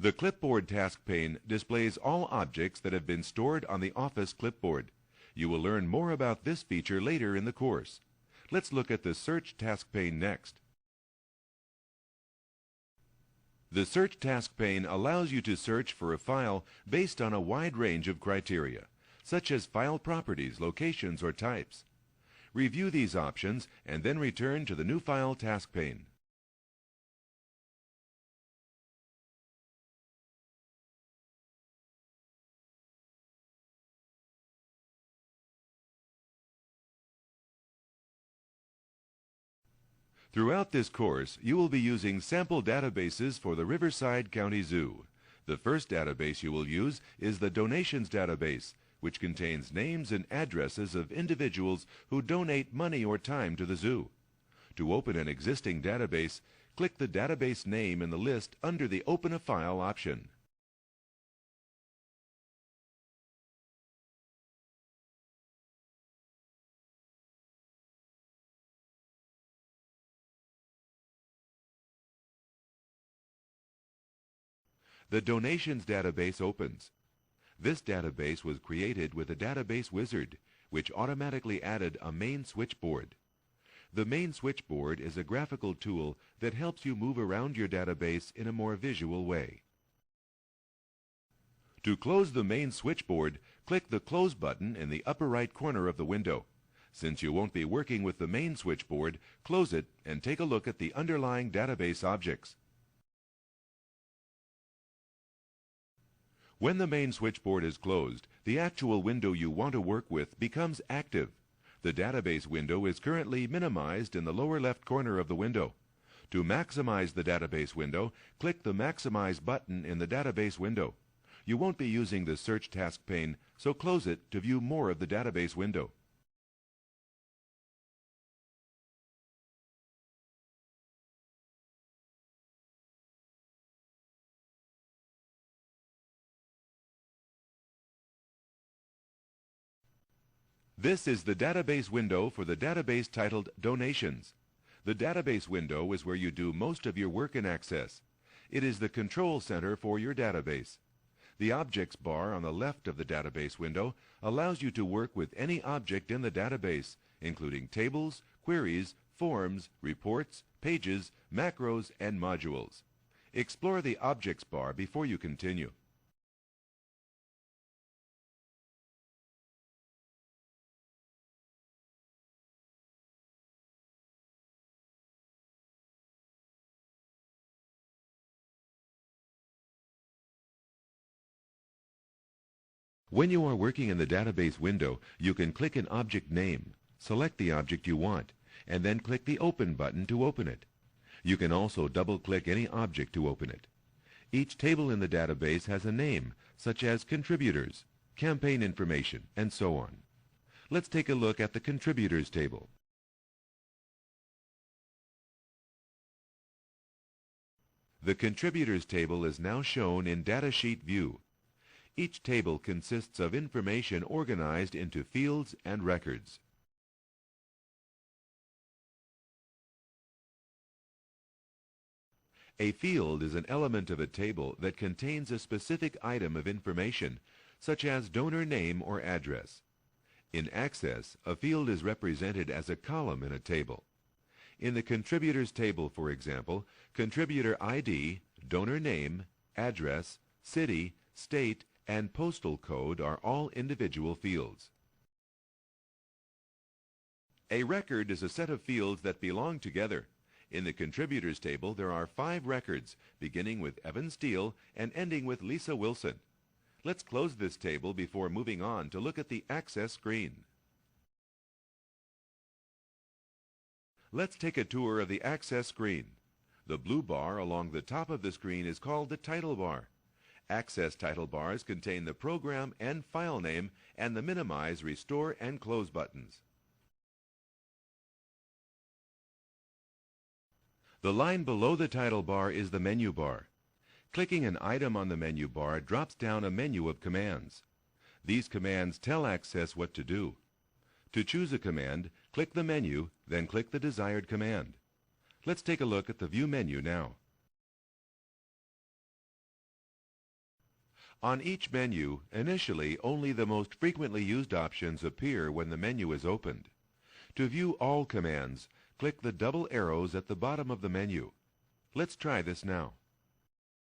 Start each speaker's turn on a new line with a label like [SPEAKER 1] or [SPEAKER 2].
[SPEAKER 1] The Clipboard task pane displays all objects that have been stored on the Office clipboard. You will learn more about this feature later in the course. Let's look at the Search task pane next. The Search task pane allows you to search for a file based on a wide range of criteria, such as file properties, locations, or types. Review these options and then return to the New File task pane. Throughout this course, you will be using sample databases for the Riverside County Zoo. The first database you will use is the Donations database, which contains names and addresses of individuals who donate money or time to the zoo. To open an existing database, click the database name in the list under the Open a File option. The Donations database opens. This database was created with a database wizard, which automatically added a main switchboard. The main switchboard is a graphical tool that helps you move around your database in a more visual way. To close the main switchboard, click the Close button in the upper right corner of the window. Since you won't be working with the main switchboard, close it and take a look at the underlying database objects. When the main switchboard is closed, the actual window you want to work with becomes active. The database window is currently minimized in the lower left corner of the window. To maximize the database window, click the Maximize button in the database window. You won't be using the Search task pane, so close it to view more of the database window. This is the database window for the database titled Donations. The database window is where you do most of your work in Access. It is the control center for your database. The Objects bar on the left of the database window allows you to work with any object in the database, including tables, queries, forms, reports, pages, macros, and modules. Explore the Objects bar before you continue. When you are working in the database window, you can click an object name, select the object you want, and then click the Open button to open it. You can also double-click any object to open it. Each table in the database has a name, such as Contributors, Campaign Information, and so on. Let's take a look at the Contributors table. The Contributors table is now shown in Datasheet view. Each table consists of information organized into fields and records. A field is an element of a table that contains a specific item of information, such as donor name or address. In Access, a field is represented as a column in a table. In the Contributors table, for example, contributor ID, donor name, address, city, state, and postal code are all individual fields. A record is a set of fields that belong together. In the Contributors table, there are 5 records, beginning with Evan Steele and ending with Lisa Wilson. Let's close this table before moving on to look at the Access screen. Let's take a tour of the Access screen. The blue bar along the top of the screen is called the title bar. Access title bars contain the program and file name and the minimize, restore, and close buttons. The line below the title bar is the menu bar. Clicking an item on the menu bar drops down a menu of commands. These commands tell Access what to do. To choose a command, click the menu, then click the desired command. Let's take a look at the View menu now. On each menu, initially only the most frequently used options appear when the menu is opened. To view all commands, click the double arrows at the bottom of the menu. Let's try this now.